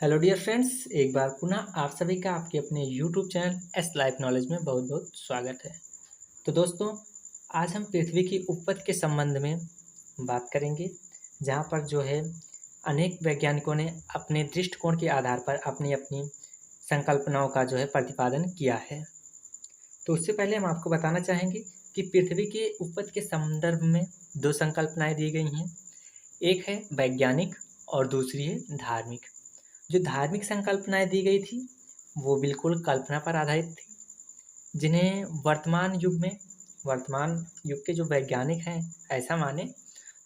Hello dear friends, एक बार पुनः आप सभी का आपके अपने YouTube channel S life knowledge में बहुत बहुत स्वागत है। तो दोस्तों, आज हम पृथ्वी की उत्पत्ति के संबंध में बात करेंगे, जहां पर जो है अनेक वैज्ञानिकों ने अपने दृष्टिकोण के आधार पर अपनी अपनी संकल्पनाओं का जो है प्रतिपादन किया है। तो उससे पहले हम आपको बताना चाहेंगे कि पृथ्वी के उत्पत्ति के संदर्भ में दो संकल्पनाएं दी गई हैं। एक है वैज्ञानिक और दूसरी है धार्मिक। जो धार्मिक संकल्पनाएं दी गई थी वो बिल्कुल कल्पना पर आधारित थी, जिन्हें वर्तमान युग के जो वैज्ञानिक हैं ऐसा माने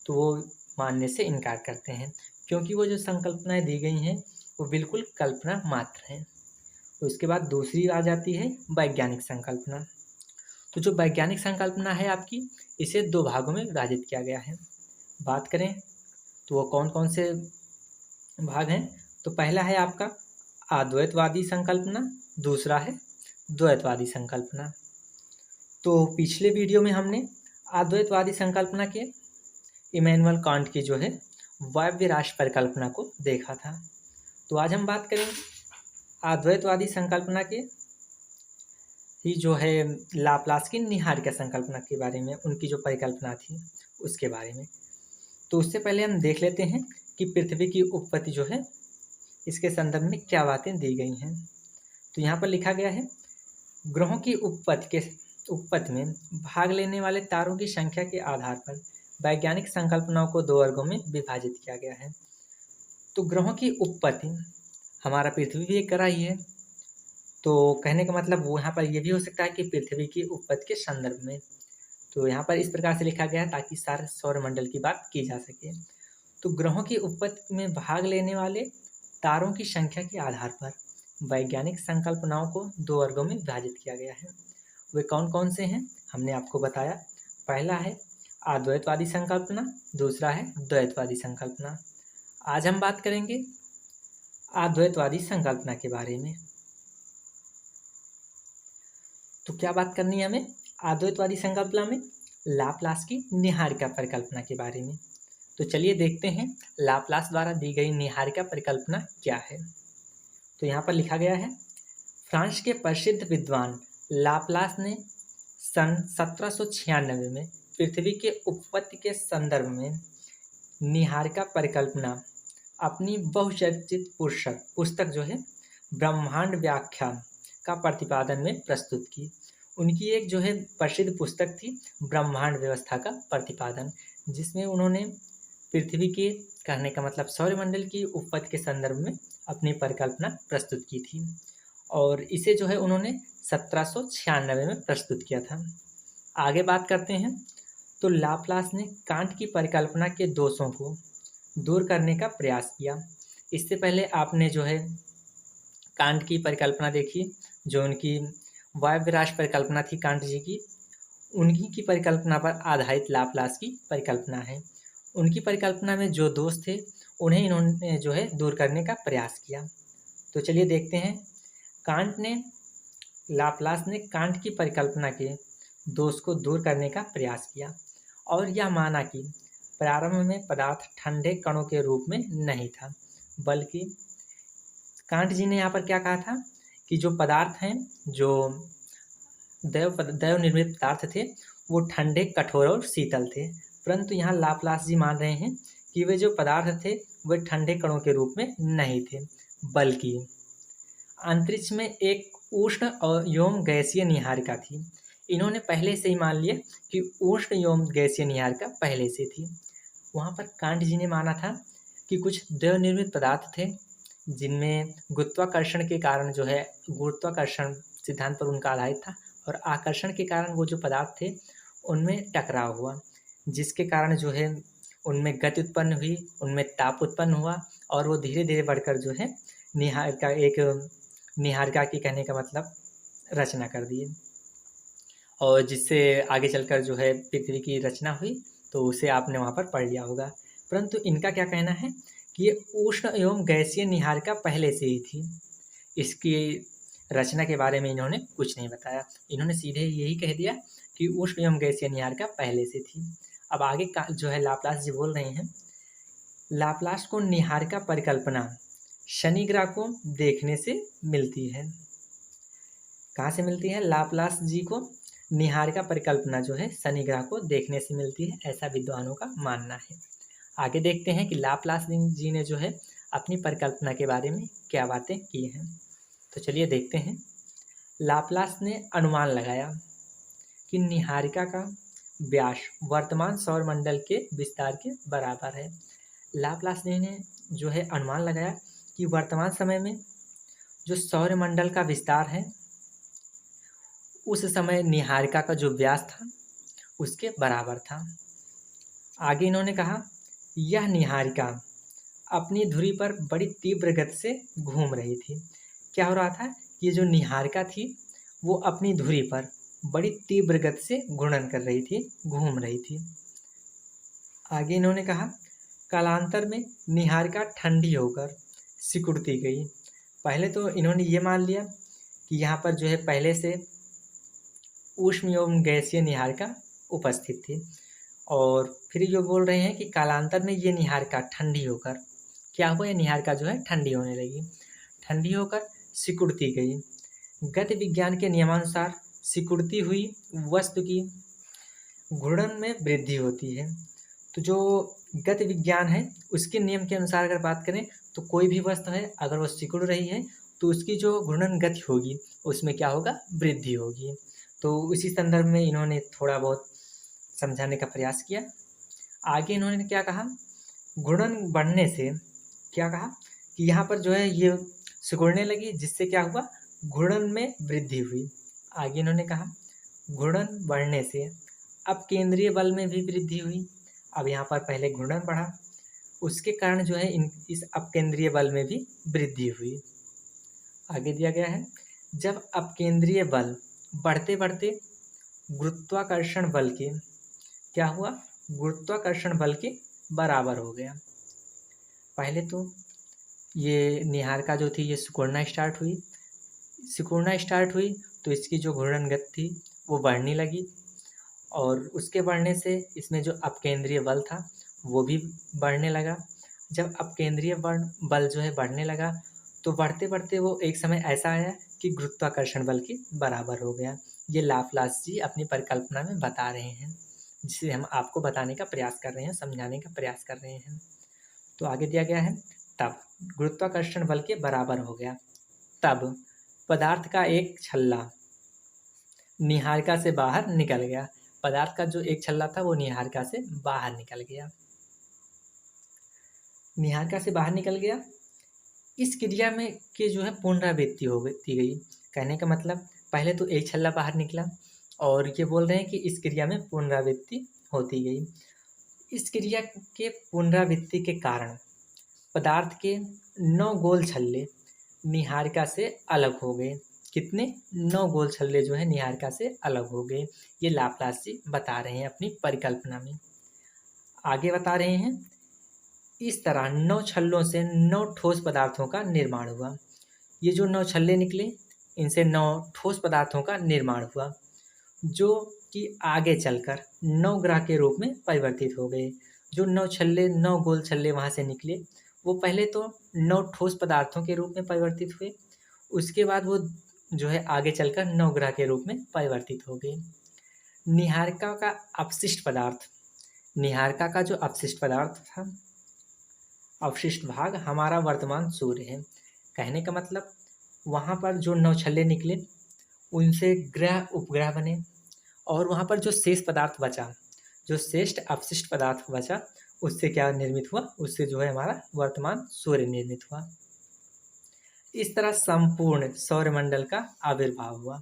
तो वो मानने से इनकार करते हैं, क्योंकि वो जो संकल्पनाएं दी गई हैं वो बिल्कुल कल्पना मात्र हैं। उसके बाद दूसरी आ जाती है वैज्ञानिक संकल्पना। तो जो वैज्ञानिक संकल्पना है आपकी, इसे दो भागों में विभाजित किया गया है। बात करें तो वो कौन कौन से भाग हैं। तो पहला है आपका अद्वैतवादी संकल्पना, दूसरा है द्वैतवादी संकल्पना। तो पिछले वीडियो में हमने अद्वैतवादी संकल्पना के इमैनुअल कांट की जो है वायव्य राशि परिकल्पना को देखा था। तो आज हम बात करेंगे अद्वैतवादी संकल्पना के ही जो है लाप्लास की निहारिका संकल्पना के बारे में, उनकी जो परिकल्पना थी उसके बारे में। तो उससे पहले हम देख लेते हैं कि पृथ्वी की उत्पत्ति जो है इसके संदर्भ में क्या बातें दी गई हैं। तो यहाँ पर लिखा गया है, ग्रहों की उत्पत्ति में भाग लेने वाले तारों की संख्या के आधार पर वैज्ञानिक संकल्पनाओं को दो वर्गों में विभाजित किया गया है। तो ग्रहों की उत्पत्ति, हमारा पृथ्वी भी एक ग्रह ही है, तो कहने का मतलब वो यहाँ पर ये भी हो सकता है कि पृथ्वी की उत्पत्ति के संदर्भ में। तो यहाँ पर इस प्रकार से लिखा गया है ताकि सारे सौरमंडल की बात की जा सके। तो ग्रहों की उत्पत्ति में भाग लेने वाले तारों की संख्या के आधार पर वैज्ञानिक संकल्पनाओं को दो वर्गों में विभाजित किया गया है। वे कौन कौन से हैं हमने आपको बताया। पहला है अद्वैतवादी संकल्पना, दूसरा है द्वैतवादी संकल्पना। आज हम बात करेंगे अद्वैतवादी संकल्पना के बारे में। तो क्या बात करनी है हमें अद्वैतवादी संकल्पना में? लाप्लास की निहारिका परिकल्पना के बारे में। तो चलिए देखते हैं लाप्लास द्वारा दी गई निहारिका परिकल्पना क्या है। तो यहाँ पर लिखा गया है, फ्रांस के प्रसिद्ध विद्वान लाप्लास ने सन 1796 में पृथ्वी के उत्पत्ति के संदर्भ में निहारिका परिकल्पना अपनी बहुचर्चित पुस्तक जो है ब्रह्मांड व्याख्या का प्रतिपादन में प्रस्तुत की। उनकी एक जो है प्रसिद्ध पुस्तक थी ब्रह्मांड व्यवस्था का प्रतिपादन, जिसमें उन्होंने पृथ्वी के, कहने का मतलब सौरमंडल की उत्पत्ति के संदर्भ में अपनी परिकल्पना प्रस्तुत की थी, और इसे जो है उन्होंने 1796 में प्रस्तुत किया था। आगे बात करते हैं। तो लाप्लास ने कांट की परिकल्पना के दोषों को दूर करने का प्रयास किया। इससे पहले आपने जो है कांट की परिकल्पना देखी, जो उनकी वायव्य राशि परिकल्पना थी कांट जी की, उन्हीं की परिकल्पना पर आधारित लाप्लास की परिकल्पना है। उनकी परिकल्पना में जो दोष थे उन्हें इन्होंने जो है दूर करने का प्रयास किया। तो चलिए देखते हैं। लाप्लास ने कांट की परिकल्पना के दोष को दूर करने का प्रयास किया और यह माना कि प्रारंभ में पदार्थ ठंडे कणों के रूप में नहीं था, बल्कि कांट जी ने यहाँ पर क्या कहा था कि जो पदार्थ हैं, जो दैव निर्मित पदार्थ थे, वो ठंडे, कठोर और शीतल थे। परंतु यहाँ लाप्लास जी मान रहे हैं कि वे जो पदार्थ थे वे ठंडे कणों के रूप में नहीं थे, बल्कि अंतरिक्ष में एक उष्ण और एवं गैसीय निहारिका थी। इन्होंने पहले से ही मान लिया कि उष्ण एवं गैसीय निहारिका पहले से थी। वहाँ पर कांट जी ने माना था कि कुछ दैव निर्मित पदार्थ थे जिनमें गुरुत्वाकर्षण के कारण जो है, गुरुत्वाकर्षण सिद्धांत पर उनका आधारित था, और आकर्षण के कारण वो जो पदार्थ थे उनमें टकराव हुआ, जिसके कारण जो है उनमें गति उत्पन्न हुई, उनमें ताप उत्पन्न हुआ, और वो धीरे धीरे बढ़कर जो है निहारिका की, कहने का मतलब, रचना कर दिए, और जिससे आगे चलकर जो है पृथ्वी की रचना हुई। तो उसे आपने वहाँ पर पढ़ लिया होगा। परंतु इनका क्या कहना है कि ये उष्ण एवं गैसीय निहारिका पहले से ही थी। इसकी रचना के बारे में इन्होंने कुछ नहीं बताया। इन्होंने सीधे यही कह दिया कि उष्ण एवं गैसीय निहारिका पहले से थी। अब आगे का जो है लाप्लास जी बोल रहे हैं, लाप्लास को निहारिका परिकल्पना शनि ग्रह को देखने से मिलती है। कहाँ से मिलती है? लाप्लास जी को निहारिका परिकल्पना जो है शनि ग्रह को देखने से मिलती है, ऐसा विद्वानों का मानना है। आगे देखते हैं कि लाप्लास जी ने जो है अपनी परिकल्पना के बारे में क्या बातें की हैं। तो चलिए देखते हैं। लाप्लास ने अनुमान लगाया कि निहारिका का व्यास वर्तमान सौरमंडल के विस्तार के बराबर है। लाप्लास ने जो है अनुमान लगाया कि वर्तमान समय में जो सौरमंडल का विस्तार है उस समय निहारिका का जो व्यास था उसके बराबर था। आगे इन्होंने कहा यह निहारिका अपनी धुरी पर बड़ी तीव्र गति से घूम रही थी। क्या हो रहा था? ये जो निहारिका थी वो अपनी धुरी पर बड़ी तीव्र गति से घूर्णन कर रही थी, घूम रही थी। आगे इन्होंने कहा कालांतर में निहारिका ठंडी होकर सिकुड़ती गई। पहले तो इन्होंने ये मान लिया कि यहाँ पर जो है पहले से ऊष्म एवं गैसीय निहारिका उपस्थित थी, और फिर ये बोल रहे हैं कि कालांतर में ये निहारिका ठंडी होकर क्या हुआ? ये निहारिका जो है ठंडी होने लगी, ठंडी होकर सिकुड़ती गई। गति विज्ञान के नियमानुसार सिकुड़ती हुई वस्तु की घूर्णन में वृद्धि होती है। तो जो गति विज्ञान है उसके नियम के अनुसार अगर बात करें तो कोई भी वस्तु है अगर वो सिकुड़ रही है तो उसकी जो घूर्णन गति होगी उसमें क्या होगा? वृद्धि होगी। तो इसी संदर्भ में इन्होंने थोड़ा बहुत समझाने का प्रयास किया। आगे इन्होंने क्या कहा? घूर्णन बढ़ने से क्या कहा कि यहाँ पर जो है ये सिकुड़ने लगी, जिससे क्या हुआ? घूर्णन में वृद्धि हुई। आगे इन्होंने कहा घूर्णन बढ़ने से अब केंद्रीय बल में भी वृद्धि हुई। अब यहाँ पर पहले घूर्णन बढ़ा, उसके कारण जो है इस अपकेंद्रीय बल में भी वृद्धि हुई। आगे दिया गया है जब अपकेंद्रीय बल बढ़ते बढ़ते गुरुत्वाकर्षण बल के क्या हुआ? गुरुत्वाकर्षण बल के बराबर हो गया। पहले तो ये निहारिका जो थी ये सिकुड़ना स्टार्ट हुई तो इसकी जो घूर्णन गति थी वो बढ़ने लगी, और उसके बढ़ने से इसमें जो अपकेंद्रीय बल था वो भी बढ़ने लगा। जब अपकेंद्रीय बल जो है बढ़ने लगा तो बढ़ते बढ़ते वो एक समय ऐसा आया कि गुरुत्वाकर्षण बल के बराबर हो गया। ये लाप्लास जी अपनी परिकल्पना में बता रहे हैं, जिसे हम आपको बताने का प्रयास कर रहे हैं, समझाने का प्रयास कर रहे हैं। तो आगे दिया गया है तब गुरुत्वाकर्षण बल के बराबर हो गया, तब पदार्थ का एक छल्ला निहारिका से बाहर निकल गया। पदार्थ का जो एक छल्ला था वो निहारिका से बाहर निकल गया। निहारिका से बाहर निकल गया, इस क्रिया में के जो है पुनरावृत्ति गई। कहने का मतलब पहले तो एक छल्ला बाहर निकला, और ये बोल रहे हैं कि इस क्रिया में पुनरावृत्ति होती गई। इस क्रिया के पुनरावृत्ति के कारण पदार्थ के 9 गोल छल्ले निहारिका से अलग हो गए। कितने? 9 गोल छल्ले जो है निहारिका से अलग हो गए। ये लाप्लास जी बता रहे हैं अपनी परिकल्पना में। आगे बता रहे हैं इस तरह 9 छल्लों से 9 ठोस पदार्थों का निर्माण हुआ। ये जो 9 छल्ले निकले इनसे 9 ठोस पदार्थों का निर्माण हुआ, जो कि आगे चलकर 9 ग्रह के रूप में परिवर्तित हो गए। जो 9 छल्ले 9 गोल छल्ले वहाँ से निकले वो पहले तो 9 ठोस पदार्थों के रूप में परिवर्तित हुए, उसके बाद वो जो है आगे चलकर 9 ग्रह के रूप में परिवर्तित हो गए। निहारिका का अपशिष्ट पदार्थ, निहारिका का जो अपशिष्ट पदार्थ था, अवशिष्ट भाग हमारा वर्तमान सूर्य है। कहने का मतलब वहाँ पर जो 9 छल्ले निकले उनसे ग्रह उपग्रह बने, और वहाँ पर जो शेष पदार्थ बचा, जो श्रेष्ठ अपशिष्ट पदार्थ बचा, उससे क्या निर्मित हुआ? उससे जो है हमारा वर्तमान सूर्य निर्मित हुआ। इस तरह संपूर्ण सौरमंडल का आविर्भाव हुआ।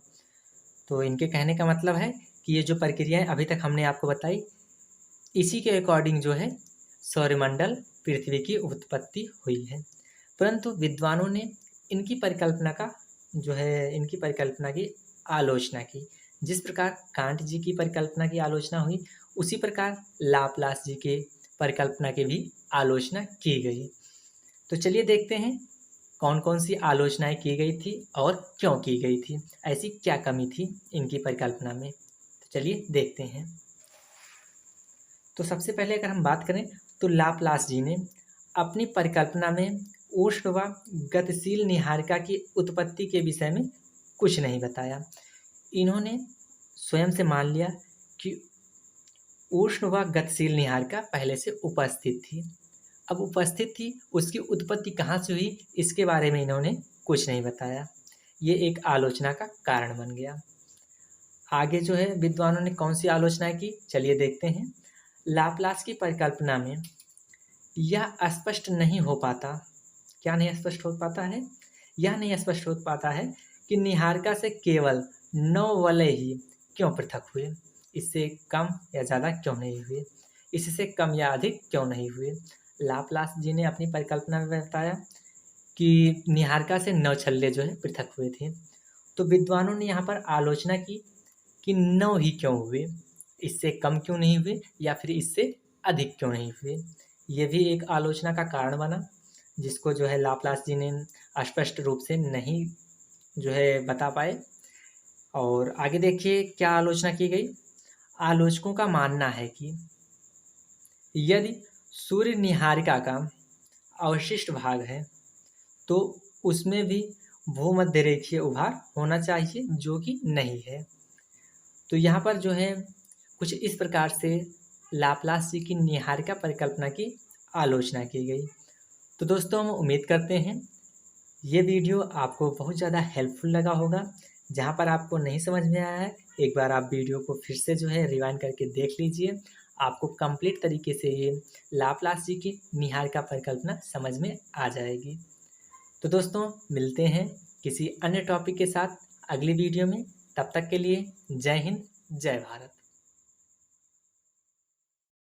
तो इनके कहने का मतलब है कि ये जो प्रक्रियाएं अभी तक हमने आपको बताई, इसी के अकॉर्डिंग जो है सौरमंडल पृथ्वी की उत्पत्ति हुई है। परंतु विद्वानों ने इनकी परिकल्पना की आलोचना की। जिस प्रकार कांट जी की परिकल्पना की आलोचना हुई, उसी प्रकार लाप्लास जी के परिकल्पना की भी आलोचना की गई। तो चलिए देखते हैं कौन कौन सी आलोचनाएं की गई थी और क्यों की गई थी, ऐसी क्या कमी थी इनकी परिकल्पना में। तो चलिए देखते हैं। तो सबसे पहले अगर हम बात करें तो लाप्लास जी ने अपनी परिकल्पना में उष्ण व गतिशील नीहारिका की उत्पत्ति के विषय में कुछ नहीं बताया। इन्होंने स्वयं से मान लिया कि उष्ण व गतिशील नीहारिका पहले से उपस्थित थी। अब उपस्थित थी, उसकी उत्पत्ति कहाँ से हुई, इसके बारे में इन्होंने कुछ नहीं बताया। ये एक आलोचना का कारण बन गया। आगे जो है विद्वानों ने कौन सी आलोचना की, चलिए देखते हैं। लाप्लास की परिकल्पना में यह स्पष्ट नहीं हो पाता, क्या नहीं स्पष्ट हो पाता है, यह नहीं स्पष्ट हो पाता है कि नीहारिका से केवल 9 वलय ही क्यों पृथक हुए, इससे कम या ज़्यादा क्यों नहीं हुए, इससे कम या अधिक क्यों नहीं हुए। लाप्लास जी ने अपनी परिकल्पना में बताया कि नीहारिका से 9 छल्ले जो है पृथक हुए थे। तो विद्वानों ने यहाँ पर आलोचना की कि 9 ही क्यों हुए, इससे कम क्यों नहीं हुए या फिर इससे अधिक क्यों नहीं हुए। ये भी एक आलोचना का कारण बना, जिसको जो है लाप्लास जी ने स्पष्ट रूप से नहीं जो है बता पाए। और आगे देखिए क्या आलोचना की गई। आलोचकों का मानना है कि यदि सूर्य नीहारिका का अवशिष्ट भाग है तो उसमें भी भूमध्य रेखीय उभार होना चाहिए, जो कि नहीं है। तो यहाँ पर जो है कुछ इस प्रकार से लाप्लास जी की नीहारिका परिकल्पना की आलोचना की गई। तो दोस्तों हम उम्मीद करते हैं ये वीडियो आपको बहुत ज़्यादा हेल्पफुल लगा होगा। जहाँ पर आपको नहीं समझ में आया है, एक बार आप वीडियो को फिर से जो है रिवाइंड करके देख लीजिए, आपको कंप्लीट तरीके से ये लाप्लास जी की नीहारिका परिकल्पना समझ में आ जाएगी। तो दोस्तों मिलते हैं किसी अन्य टॉपिक के साथ अगली वीडियो में। तब तक के लिए जय हिंद, जय भारत।